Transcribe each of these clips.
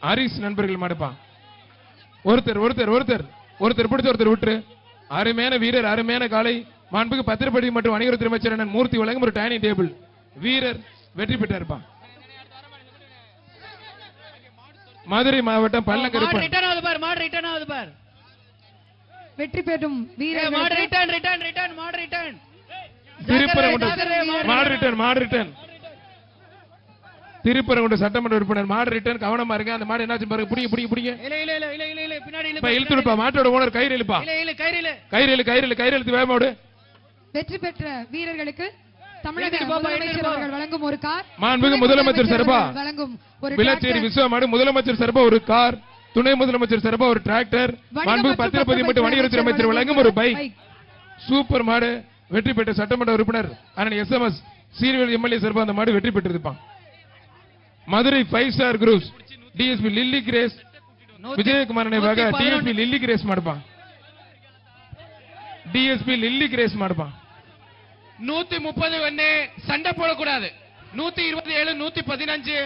ஹரிஸ் நண்பர்கள் மாடுப்பான். ஒருத்தர் ஒருத்தர் ஒருத்தர் ஒருத்தர் பிடிச்ச ஒருத்தர் விட்டுரு. அருமையான வீரர், அருமையான காலை. மாண்புக்கு பத்திரப்பதி மற்றும் வணிகத்துறை அமைச்சர் அண்ணன் மூர்த்தி வழங்கும் ஒரு டைனிங் டேபிள். வீரர் வெற்றி பெற்று இருப்பான். மதுரை மாவட்டம் பல்லங்கருப்பன் வெற்றி பெறும் வீரர் திருப்பரங்குன்ற சட்டமன்ற உறுப்பினர் மாடு ரிட்டர்ன். கவனமா இருங்க. அந்த மாடு என்னாச்சு பாருங்க. புடிங்க புடிங்க புடிங்க. இழுத்துடுப்பா. மாட்டோட ஓனர் கயிறு இழுப்பா. கயிறு இழுத்து வேகமாடு. வெற்றி பெற்ற வீரர்களுக்கு தமிழக முதலமைச்சர் அவர்கள் வழங்கும் ஒரு கார். மாண்புமிகு முதலமைச்சர் சார்பா வழங்கும் ஒரு விளச்சேரி விஸ்வமாடு. முதலமைச்சர் சார்பா ஒரு கார். துணை முதலமைச்சர் சார்பா ஒரு டிராக்டர். மாண்புமிகு பத்திரப்பதி மற்றும் வணிகத்துறை அமைச்சர் வழங்கும் ஒரு பைக். சூப்பர் மாடு. வெற்றி பெற்ற சட்டமன்ற உறுப்பினர் அண்ணன் SMS சீர்வேல் எம்எல்ஏ சார்பா அந்த மாடு வெற்றி பெற்றிருப்பான். Madurai 5 star groups DSP Lilly Grace Vijayakumar நினைவாக டிஎஸ்பி லில்லி கிரேஸ் மாடுப்பான். டிஎஸ்பி லில்லி கிரேஸ் மாடுப்பான். 130 சண்டை போடக்கூடாது. 127 115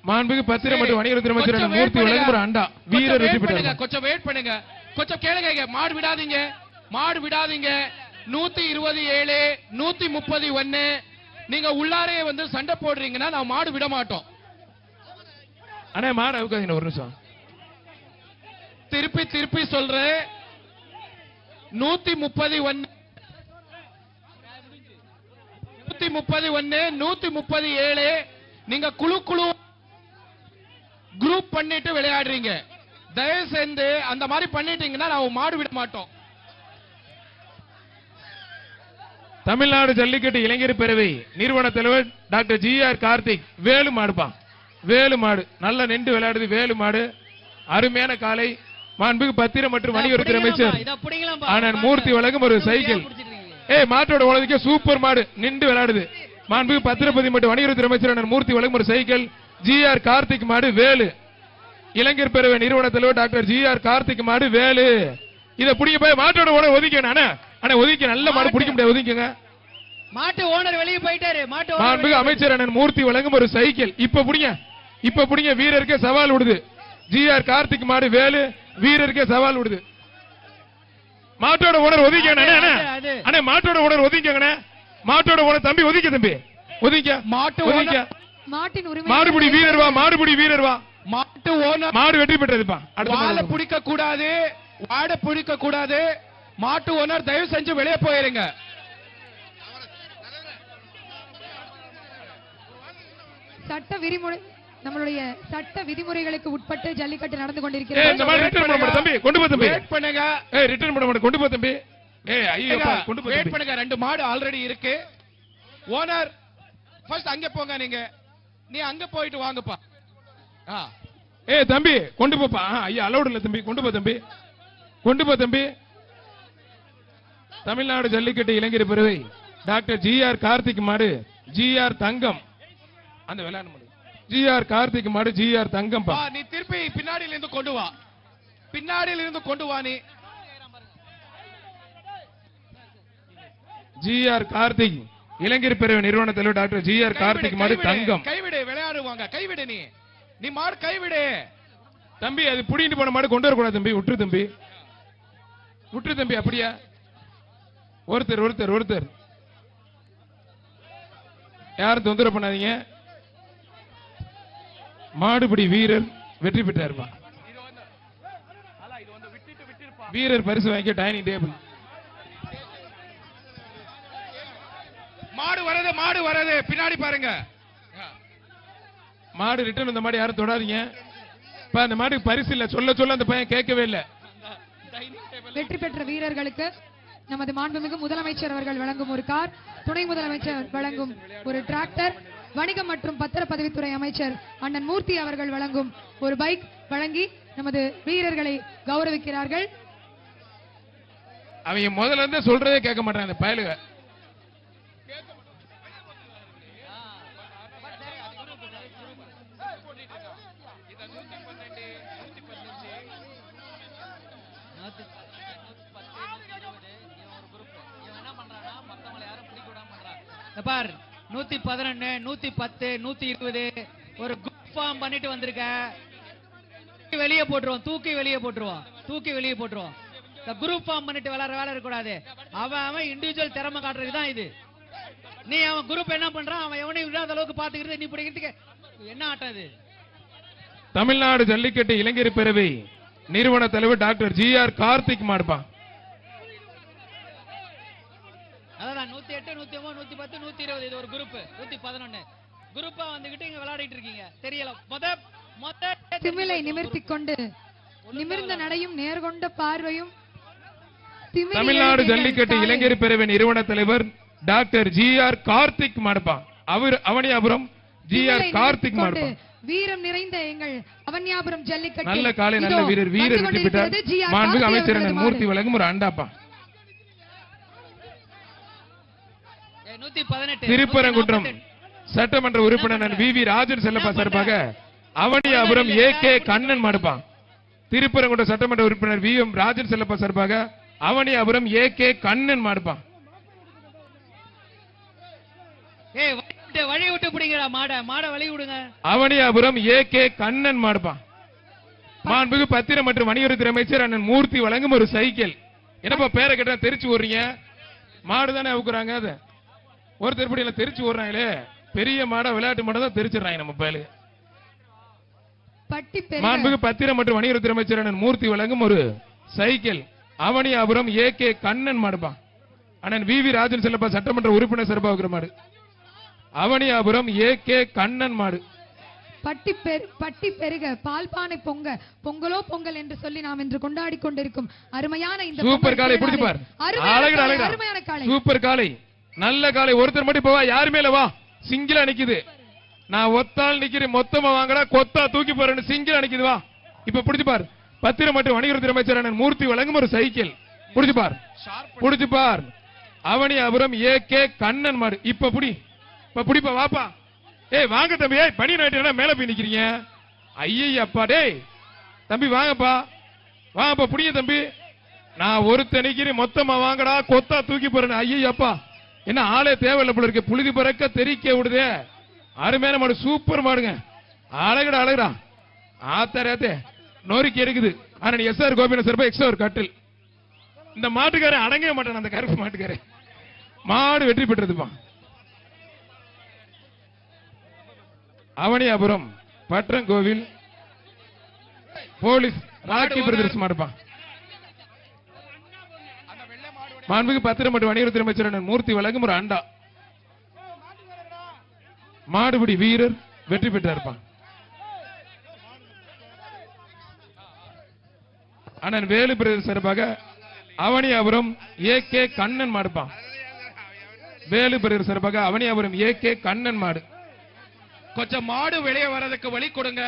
மாண்புமிகு பத்திரம் மற்றும் வணிகத்துறை அமைச்சர் மூர்த்தி வழங்கும் ஒரு அண்டா. வீரர் வெற்றி பெற்றார். கொஞ்சம் வெயிட் பண்ணுங்க. கொஞ்சம் கேளுங்க. மாடு விடாதீங்க. மாடு விடாதீங்க. 127 131 நீங்க உள்ளாரே வந்து சண்டை போடுறீங்கன்னா நான் மாடு விட மாட்டோம். அண்ணே மாடு அவுக்காதீங்க ஒரு நிமிஷம். திருப்பி திருப்பி சொல்றேன். 131 137 நீங்க குழு குரூப் பண்ணிட்டு விளையாடுறீங்க. தயவு செய்து அந்த மாதிரி பண்ணிட்டீங்கன்னா நான் மாடு விட மாட்டோம். தமிழ்நாடு ஜல்லிக்கட்டு இளைஞர் பேரவை நிறுவன தலைவர் டாக்டர் GR கார்த்திக் வேலு மாடுப்பான். வேலு மாடு நல்ல நின்று விளையாடுது. வேலு மாடு அருமையான காலை. மாண்புமிகு பத்திரம் மற்றும் வணிகத்துறை அமைச்சர் அண்ணன் மூர்த்தி வழங்கும் ஒரு சைக்கிள். மாட்டோட உலகத்துக்கே சூப்பர் மாடு நின்று விளையாடுது. மாண்புமிகு பத்திரப்பதி மற்றும் வணிகத்துறை அமைச்சர் அண்ணன் மூர்த்தி வழங்கும் ஒரு சைக்கிள். GR கார்த்திக் மாடு வேலு. இளைஞர் பேரவை நிறுவன தலைவர் டாக்டர் GR கார்த்திக் மாடு வேலு. இத புடிங்க போய் மாட்டோட ஓனர் ஒதுக்கிங்க. அண்ணா ஒதுக்கி நல்ல மாடு பிடிக்க முடியாது. ஒதுக்கிங்க. மாட்டு ஓனர் வெளியே போயிட்டாரு. மாண்புமிகு அமைச்சர் அண்ணன் மூர்த்தி வழங்கும் ஒரு சைக்கிள். இப்ப புடிங்க. வீரருக்கே சவால் விடுது. GR கார்த்திக் மாடு வேலு. வீரருக்கே சவால் விடுது. மாட்டோட ஓனர் ஒதுக்கிங்க. அண்ணே மாட்டோட ஓனர் ஒதுக்கிங்க. மாட்டோட ஓனர் தம்பி ஒதுக்க. தம்பி ஒதுக்க. மாட்டு ஒதுக்க. மாட்டின் உரிமை மாடுபிடி வீரர் வா. மாடுபிடி வீரர் வா. மாட்டு ஓனர் மாடு வெற்றி பெற்றதுப்பா. வாழை பிடிக்க கூடாது. வாடை பிடிக்க கூடாது. மாட்டு ஓனர் தயவு செஞ்சு வெளியே போயிருங்க. சட்ட விதிமுறை நம்மளுடைய சட்ட விதிமுறைகளுக்கு உட்பட்டு ஜல்லிக்கட்டு நடந்து கொண்டிருக்கிறது. ரெண்டு மாடு ஆல்ரெடி இருக்கு. ஓனர் ஃபர்ஸ்ட் அங்க போங்க. நீ அங்க போயிட்டு வாங்கப்பா. தம்பி கொண்டு போப்பா. ஐயா அலௌட் இல்ல தம்பி. கொண்டு போ தம்பி. தமிழ்நாடு ஜல்லிக்கட்டு இளைஞர் பேரவை டாக்டர் GR கார்த்திக் மாடு GR தங்கம். அந்த விளையாட மாடு GR கார்த்திக் மாடு GR தங்கம். நீ திருப்பி பின்னாடியில இருந்து கொண்டு வா. நீ GR கார்த்திக் இளைஞர் பேரவை நிறுவன தலைவர் டாக்டர் GR கார்த்திக் மாடு தங்கம். கைவிடு. விளையாடுவாங்க. கைவிடு. நீ மாடு கைவிடு. தம்பி அது புடிட்டு போன மாடு கொண்டு வரக்கூடாது தம்பி. விட்டுரு தம்பி. அப்படியா ஒருத்தர் யாரும் தொந்தரவு பண்ணாதீங்க. மாடுபிடி வீரர் வெற்றி பெற்றார். வீரர் பரிசு வாங்கி டைனிங் டேபிள். மாடு வரது பின்னாடி பாருங்க. மாடு ரிட்டர்ன். இந்த மாடு யாரும் தொடாதீங்க. அந்த மாட்டுக்கு பரிசு இல்ல. சொல்ல அந்த பையன் கேட்கவே இல்லை. வெற்றி பெற்ற வீரர்களுக்கு நமது மாண்புமிகு முதலமைச்சர் அவர்கள் வழங்கும் ஒரு கார். துணை முதலமைச்சர் வழங்கும் ஒரு டிராக்டர். வணிகம் மற்றும் பத்திரப்பதிவுத்துறை அமைச்சர் அண்ணன் மூர்த்தி அவர்கள் வழங்கும் ஒரு பைக் வழங்கி நமது வீரர்களை கௌரவிக்கிறார்கள். அவங்க முதல்ல இருந்து சொல்றதே கேட்க மாட்டாங்க அந்த பயலுக. பார் 111 110 120 ஒரு குரூப் ஃபார்ம் பண்ணிட்டு வந்திருக்க, வெளியே போட்டுருவோம், தூக்கி வெளியே போட்டுருவோம். இந்த குரூப் ஃபார்ம் பண்ணிட்டு விளையாடுற வேலை இருக்கக்கூடாது. அவன் இண்டிவிஜுவல் திறமை காட்டுறதுக்கு தான் இது. நீ அவன் குரூப் என்ன பண்றான், அவன் எவனையும் விடாத அளவுக்கு பாத்துக்கிறது, நீ பிடிக்கிறதுக்கு என்ன ஆட்டம் இது? தமிழ்நாடு ஜல்லிக்கட்டு இளைஞர் பேரவை நிறுவன தலைவர் டாக்டர் ஜி.ஆர். கார்த்திக் மாடுப்பான். அதான் 108, 109, 110, 120 இது ஒரு குரூப். 111 குரூப்பா வந்துகிட்டு இங்க விளையாடிட்டு இருக்கீங்க. தெரியல. திமிலை நிமிர்த்திக் கொண்டு நிமிர்ந்த நடையும் நேர்கொண்ட பார்வையும் தமிழ்நாடு ஜல்லிக்கட்டு இளைஞர் பேரவை நிறுவன தலைவர் டாக்டர் ஜி.ஆர். கார்த்திக் மாடுப்பான். அவனியாபுரம் ஜி.ஆர். கார்த்திக் மாடுப்பான். வீரம் நிறைந்த எங்கள் அவனியாபுரம் ஜல்லிக்கட்டு நல்ல காலை நல்ல வீரர் வெற்றி பெற்றார். மாண்புமிகு அமைச்சர் மூர்த்தி வழங்கும் ஒரு அண்டாப்பா. 118 திருப்பரங்குன்றம் சட்டமன்ற உறுப்பினர் வி. ராஜன் செல்லப்பா சார்பாக அவனியாபுரம் ஏ.கே. கண்ணன் மாடுப்பான். திருப்பரங்குன்றம் சட்டமன்ற உறுப்பினர் வி. எம். ராஜன் செல்லப்பா சார்பாக அவனியாபுரம் ஏ.கே. கண்ணன் மாடுப்பான். வழி விட்டு பிடிங்கடா, மாட வழி விடுங்க. அவனியாபுரம் ஏ.கே. கண்ணன் மாடுப்பான். மாண்புமிகு பத்திரம் மற்றும் வணிகத்துறை அமைச்சர் அண்ணன் மூர்த்தி வழங்கும் ஒரு சைக்கிள். என்னப்பா பேரை கேட்டா தெரிச்சு ஓடுறீங்க? மாடுதானே அவுக்குறாங்க. அது ஒருத்தர் படி தெரிச்சு ஓடுறாங்களே, பெரிய மாடா விளையாட்டு மாடா தான் தெரிச்சிடறாங்க நம்ம பேரு. மாண்புமிகு பத்திரம் மற்றும் வணிகத்துறை அமைச்சர் அண்ணன் மூர்த்தி வழங்கும் ஒரு சைக்கிள். அவனியாபுரம் ஏ.கே. கண்ணன் மாடுப்பான். அண்ணன் வி. ராஜன் செல்லப்பா சட்டமன்ற உறுப்பினர் சிறப்பாக இருக்கிற மாடு. அவனியாபுரம் ஏ.கே. கண்ணன் மாடு. பட்டி பெருக பால்பானை பொங்கலோ பொங்கல் என்று சொல்லி நாம் இன்று கொண்டாடி கொண்டிருக்கும் அருமையான இந்த சூப்பர் காலை பிடிச்சுப்பார். அருமையான காலை, சூப்பர் காலை, நல்ல காலை. ஒருத்தர் மட்டும் போவா, யாருமே இல்ல. வா, சிங்கிளா நிக்குது. நான் ஒத்தால் நிக்கிறேன், மொத்தமா வாங்கடா, கொத்தா தூக்கி போறேன்னு சிங்கிளா நிக்குது. வா, இப்ப பிடிச்சுப்பார். பத்திரம் மற்றும் வணிகத்துறை அமைச்சர் அண்ணன் மூர்த்தி வழங்கும் ஒரு சைக்கிள். பிடிச்சுப்பார். அவனியாபுரம் ஏ.கே. கண்ணன் மாடு. இப்ப புடிப்பா, வாப்பா. ஏய் வாங்க தம்பி, பனி நாட்டு மேல போய் நிக்கிறீங்க. ஐயப்பா, டேய் தம்பி வாங்கப்பா, புடிய தம்பி. நான் ஒருத்த நிக்கிறேன், மொத்தமா வாங்கடா, கொத்தா தூக்கி போறேன். ஐயப்பா, என்ன ஆளே தேவையில்லை போல இருக்கு. புழுதி பறக்க தெரிக்க விடுதே. அருமையான மாடு, சூப்பர் மாடுங்க. அழகுடா ஆத்தரே நோரிக்கி இருக்குது. ஆனா எஸ்.ஆர். கோபிநாத் சார்பா எக்ஸ்ட்ரா ஒரு கட்டில். இந்த மாட்டுக்காரன் அடங்கவே மாட்டான். அந்த கருப்பு மாட்டுக்காரன் மாடு வெற்றி பெற்றதுப்பா. அவனியாபுரம் பற்றங்கோவில் போலீஸ் ராக்கி பிரதர்ஸ் மாடுப்பான். மாண்புமிகு பத்திரம் மற்றும் வணிகத்துறை அமைச்சர் அண்ணன் மூர்த்தி வழங்கும் ஒரு அண்டா. மாடுபிடி வீரர் வெற்றி பெற்றார்ப்பான். அண்ணன் வேலு பிரதேச சார்பாக அவனியாபுரம் ஏ.கே. கண்ணன் மாடுப்பான். வேலு பிரதேச சார்பாக அவனியாபுரம் ஏ.கே. கண்ணன் மாடு. கொஞ்சம் மாடு வெளியே வர்றதுக்கு வழி கொடுங்க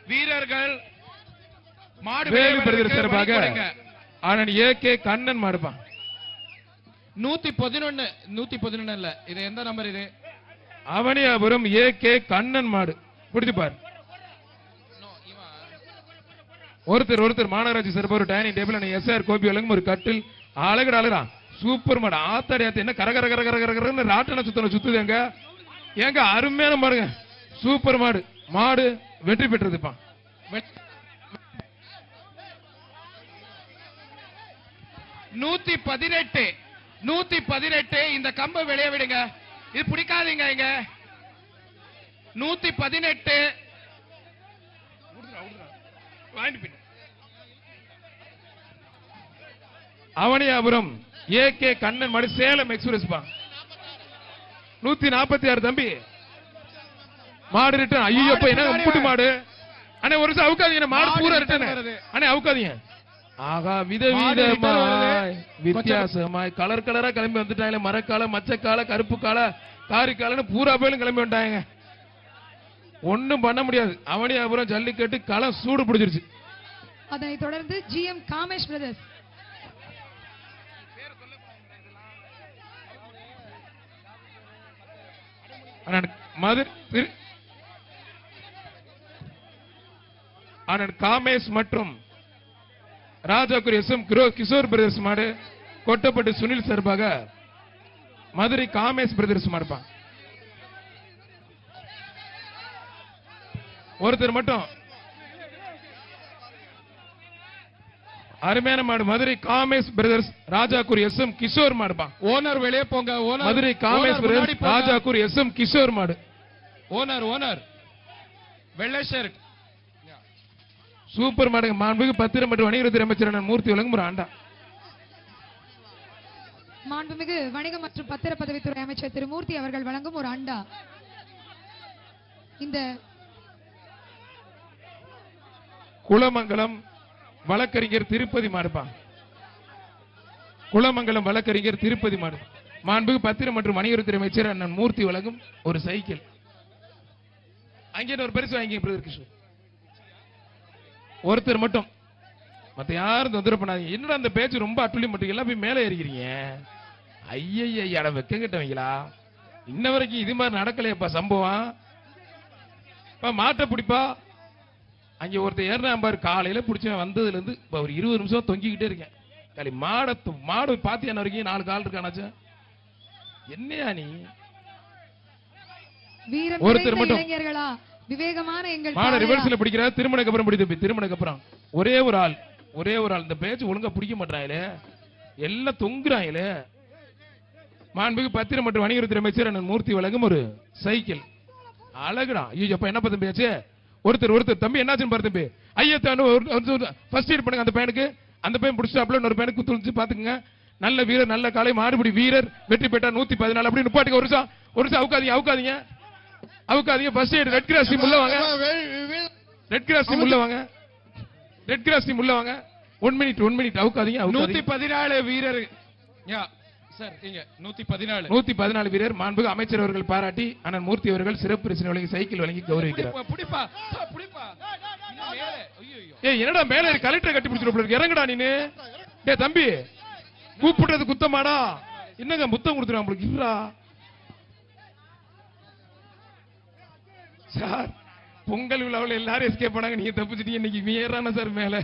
வீரர்கள். மாடு வேலு பிரதேச சார்பாக அண்ணன் ஏ.கே. கண்ணன் மாடுப்பான். 111 இல்ல, இது எந்த நம்பர்? இது அவனியாபுரம் ஏ.கே. கண்ணன் மாடு. பிடிச்சுப்பார். ஒருத்தர் மாநகராட்சி சார்பாக ஒரு டைனிங் டேபிள் எஸ்.ஆர். கோபி வழங்கும் ஒரு கட்டில். அழகுடா சூப்பர் மாடு. ஆத்தாடி என்ன கரகர ராட்டன சுத்துதுங்க. ஏங்க அருமையான மாடுங்க, சூப்பர் மாடு. மாடு வெற்றி பெற்றதுப்பா. 118 இந்த கம்பை வெளியே விடுங்க. இது பிடிக்காதீங்க. இங்க 118 அவனியாபுரம் ஏ.கே. கண்ணன் மாடு. சேலம் எக்ஸ்பிரஸ் பா. 146 தம்பி மாடு ரிட்டர்ன். ஐயப்பா, என்ன முட்டு மாடு. அண்ணே ஒரு நிமிஷம் அவுக்காதீங்க, மாடு பூரா ரிட்டர்ன். அண்ணே அவுக்காதீங்க. ஆகா, வித்தியாசமாய் கலர் கலரா கிளம்பி வந்துட்டாங்க. மரக்கால, மச்சக்கால, கருப்பு கால, காரிக்காலன்னு பூரா பேரும் கிளம்பி வந்துட்டாங்க. ஒண்ணும் பண்ண முடியாது. அவனியாபுரம் ஜல்லிக்கட்டு களம் சூடு பிடிச்சிருச்சு. அதனைத் தொடர்ந்து ஜி.எம். காமேஷ் பிரதர்ஸ். அண்ணன் காமேஷ் மற்றும் ராஜாக்குரி எஸ்.எம். கிஷோர் பிரதர்ஸ் மாடு. கொட்டப்பட்டு சுனில் சார்பாக மதுரை காமேஷ் பிரதர்ஸ் மாடுப்பான். ஒருத்தர் மட்டும் அருமையான மாடு மதுரை காமேஷ் பிரதர்ஸ் ராஜாக்கூர் எஸ்.எம். கிஷோர் மாடுப்பா. ஓனர் வெளியே போங்க. Owner Madurai Kamesh brothers Rajakkur S M. Kishore மாடு. ஓனர் வெள்ளை ஷர்ட் சூப்பர் மாடுங்க. மாண்புமிகு பத்திரம் மற்றும் வணிகத்துறை அமைச்சர் அண்ணன் மூர்த்தி வழங்கும் ஒரு ஆண்டா. மாண்புமிகு வணிகம் மற்றும் பத்திரப்பதிவுத்துறை அமைச்சர் திரு மூர்த்தி அவர்கள் வழங்கும் ஒரு அண்டா. இந்த குளமங்கலம் வழக்கறிஞர் திருப்பதி மாடுப்பா. குளமங்கலம் வழக்கறிஞர் திருப்பதி மாடு. மாண்புமிகு பத்திரம் மற்றும் வணிகத்துறை அமைச்சர் அண்ணன் மூர்த்தி வழங்கும் ஒரு சைக்கிள். அங்கே ஒரு பரிசு வாங்கி பிரதர் கிஷோர். ஒருத்தர் மட்டும், மத்த யாரும் தொந்தரவு பண்ணாதீங்க. என்னடா அந்த பேச்சு ரொம்ப அட்டுளி மட்டும் எல்லாம் போய் மேலே ஏறிக்கிறீங்க. ஐயைய வெக்க கிட்டவங்களா, இன்ன வரைக்கும் இது மாதிரி நடக்கலையப்பா சம்பவம். மாட்டை பிடிப்பா. அங்க ஒருத்தர் ஏறினா பாரு, காலையில பிடிச்ச வந்ததுல இருந்து ஒரு 20 நிமிஷம் தொங்கிக்கிட்டே இருக்கேன். காலி மாடு பாத்தியான வரைக்கும் 4 கால் இருக்கானாச்சா. என்னையா நீ ஒருத்தர் மட்டும் இளைஞர்களா விவேகமான எங்கள் மாட ரிவர்ஸ்ல பிடிக்கிறார். திருமணக்கு அப்புறம் பிடித்து திருமணக்கு அப்புறம் ஒரே ஒரு ஆள் இந்த பேச்சு ஒழுங்கா பிடிக்க மாட்டாங்களே, எல்லாம் தொங்குறாங்களே. மாண்புமிகு பத்திரம் மற்றும் வணிகத்துறை அமைச்சர் அண்ணன் மூர்த்தி வழங்கும் ஒரு சைக்கிள். அழகுடா. ஐயோ அப்ப என்ன பார்த்து பேச்சு. ஒருத்தர் தம்பி என்னாச்சுன்னு பாரு தம்பி. ஐயா ஃபர்ஸ்ட் எய்ட் பண்ணுங்க அந்த பையனுக்கு. அந்த பையன் பிடிச்சாப்ல ஒரு பையனுக்கு குத்து பாத்துக்குங்க. நல்ல வீரர், நல்ல காலை, மாடுபிடி வீரர், வெற்றி பெற்றார் 114. அப்படி நிப்பாட்டுங்க. ஒரு நிமிஷம் அவுக்காதீங்க. First aid red cross team உள்ள வாங்க. ரெட் கிராஸ் டீம் உள்ள வாங்க. 1 மினிட் அவுக்காதீங்க. 114 வீரர் சார். இங்க 114 வீரர். மாண்புமிகு அமைச்சர் அவர்கள் பாராட்டி அண்ணன் மூர்த்தி அவர்கள் சிறப்பு பரிசு வழங்கி சைக்கிள் வழங்கி கௌரவிக்கிறார். என்னடா மேல கலெக்டர் கட்டி பிடிச்சிட்டு இறங்கடா நீனு. டேய் தம்பி, கூப்பிடுறது குத்தமாடா. என்னங்க முத்தம் கொடுத்துருவாங்க உங்களுக்கு. இருடா சார், பொங்கல் விழாவில் எல்லாரும் எஸ்கேப் பண்ணாங்க, நீங்க தப்பிச்சிட்டீங்க. இன்னைக்கு ஏறான சார் மேல.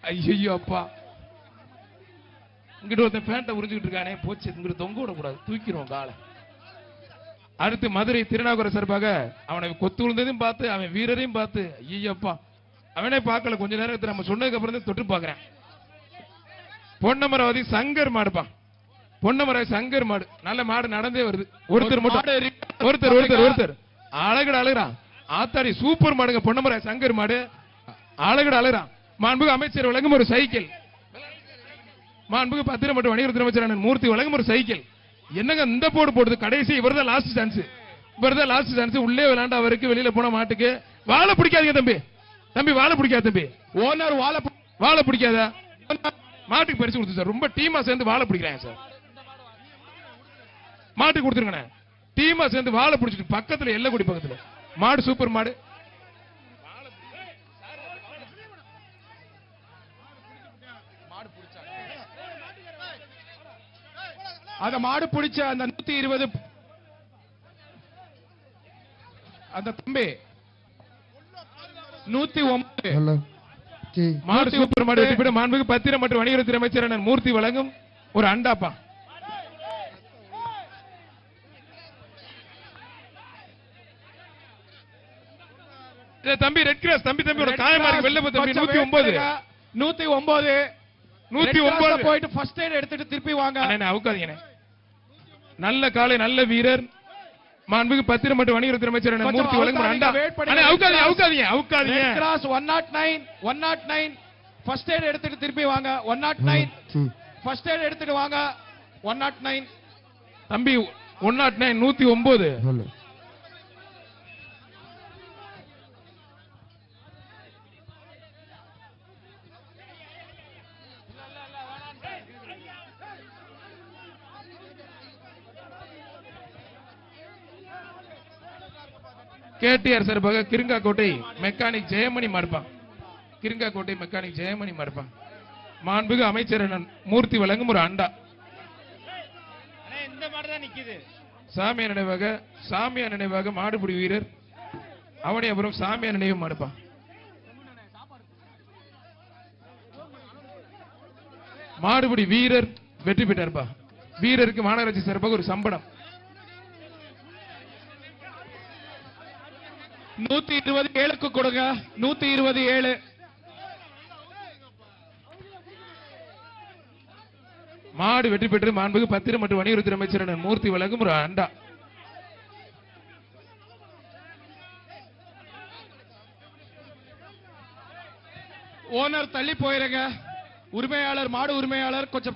ஐயோ அப்பா, இங்கிட்ட ஒருத்தன் பேண்ட உறிஞ்சுக்கிட்டு இருக்கானே, போச்சு. இங்கிட்ட தொங்க விடக்கூடாது, தூக்கிடுவோம் காலை. அடுத்து மதுரை திருநாகூர சார்பாக அவனை கொத்து விழுந்ததையும் பார்த்து அவன் வீரரையும் பார்த்து ஐயப்பா அவனே பார்க்கல. கொஞ்ச நேரத்தில் நம்ம சொன்னதுக்கு அப்புறம் தான் தொட்டு பார்க்கிறேன். பொன்னமராவதி சங்கர் மாடுப்பான். பொன்னமராவதி சங்கர் மாடு நல்ல மாடு நடந்தே வருது. ஒருத்தர் அழகுடா ஆத்தாடி சூப்பர் மாடுங்க. பொன்னமராவதி சங்கர் மாடு அழகுடா. மாண்புமிகு அமைச்சர் வழங்கும் ஒரு சைக்கிள். மாண்புமிகு பத்திரம் மற்றும் வணிகத்துறை அமைச்சர் அண்ணன் மூர்த்தி வழங்கும் ஒரு சைக்கிள். என்னங்க இந்த போடுது கடைசி. இவர்தான் லாஸ்ட் சான்ஸ். உள்ளே விளையாண்ட அவருக்கு, வெளியில போன மாட்டுக்கு. வாழை பிடிக்காதீங்க தம்பி, வாழை பிடிக்காத தம்பி. ஓனர் வாழை பிடிக்காத. மாட்டுக்கு பரிசு கொடுத்து சார். ரொம்ப டீமா சேர்ந்து வாழை பிடிக்கிறாங்க சார். மாட்டுக்கு கொடுத்துருங்க. டீமா சேர்ந்து வாழை பிடிச்சிட்டு பக்கத்துல எல்லக்குடி பக்கத்துல மாடு சூப்பர் மாடு. அந்த மாடு பிடிச்ச அந்த 120 அந்த தம்பி 109 மாடு சூப்பர் மாடு. மாண்புமிகு பத்திரம் மற்றும் வணிகத்துறை அமைச்சர் அண்ணன் மூர்த்தி வழங்கும் ஒரு அண்டாப்பா. தம்பி ரெட் கிராஸ் தம்பி ஒரு காயமா இருக்கு. வெள்ள தம்பி 109 போயிட்டு ஃபர்ஸ்ட் எய்ட் எடுத்துட்டு திருப்பி வாங்க. அவுக்காதீங்க. நல்ல காலை, நல்ல வீரர். மாண்புமிகு பத்திரம் மற்றும் வணிகத்துறை அமைச்சர் அண்ணன் மூர்த்தி வழங்கும் அண்டா. அவுக்காதீங்க. ரெட் கிராஸ் 109 ஃபர்ஸ்ட் எய்ட் எடுத்துட்டு திருப்பி வாங்க. 109 ஃபர்ஸ்ட் எய்ட் எடுத்துட்டு வாங்க. 109 தம்பி 109 109. கேடிஆர் சார்பாக கிருங்காக்கோட்டை மெக்கானிக் ஜெயமணி மாடுப்பான். கிருங்காக்கோட்டை மெக்கானிக் ஜெயமணி மாடுப்பான். மாண்புமிகு அமைச்சர் மூர்த்தி வழங்கும் ஒரு அண்டா. இந்த மாடு தான் நிக்குது. சாமியார் நினைவாக மாடுபிடி வீரர் அவனியபுரம் சாமியார் நினைவு மாடுப்பான். மாடுபிடி வீரர் வெற்றி பெற்றார்ப்பா. வீரருக்கு மாநகராட்சி சார்பாக ஒரு சம்பளம். 127க்கு கொடுங்க. 127. மாடு வெற்றி பெற்று மாண்புமிகு பத்திரம் மற்றும் வணிகத்துறை அமைச்சர் அண்ணன் மூர்த்தி வழங்கும் ஒரு அண்டா. ஓனர் தள்ளி போயிருங்க. உரிமையாளர், மாடு உரிமையாளர் கொஞ்சம்